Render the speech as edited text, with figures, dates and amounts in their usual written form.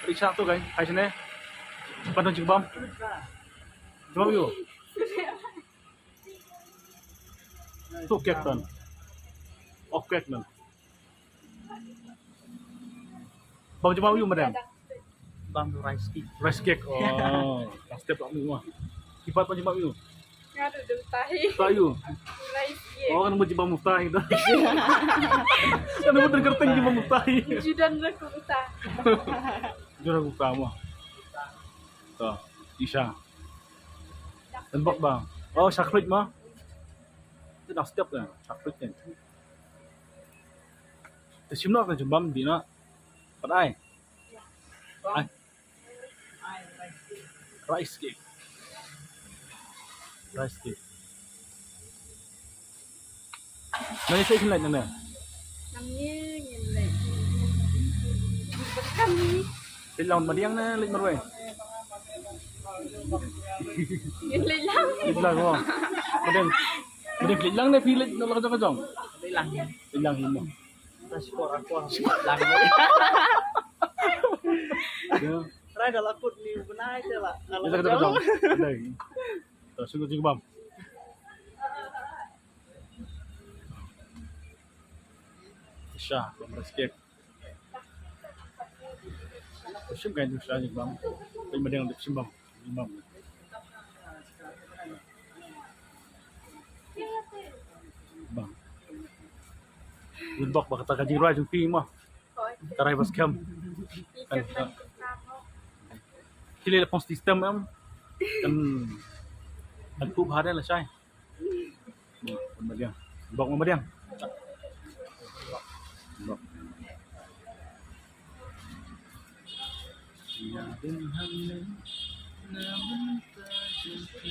Isya tu kan, hai sini. Pandang Jibam. Jibam yuk. Tu kek kan. Oh kek kan. Bang Jibam yuk madam. Bang rice cake. Rice cake. Oh, step tak mah. Kipat Bang Jibam yuk. Ngadu dulu tahi. Tahu. Rice cake. Oh kan mau Jibam Muftah itu. Kan mau terkerting Jibam Muftah. Judan aku utah. Jurang utama. Tuh, Isya. Tembak bang. Oh, sakrit mah. Itu dah setiap kan, sakrit kan. Tersimnak kan jembam di nak. Padai. Ai. Rice cake. Rice cake. Nanya saya lain nana. Namanya ngilai. Bukan ni. Lawan madiang na lagi marway. Ngilai lang. Ilang mo. Madiang lang na pilit na lakajong-kajong. Bilang. Ilang himo. Terus aku lang. Ya. Try dah lakut ni benar je lah. Bisa kajong. Adai. Tuh, sungguh bam. Isya, rice cake. Sim kan juga saja bang. Tapi mending untuk simbang, simbang. Bang. Untuk bakal kaji rai jumpi mah. Tarai bas kam. Ikan lang kamu. Kili lepon sistem am. Kan. Aku bahada lah say. Kemudian. Bang kemudian. Bang. Ya, dan hamil namun tak jumpa.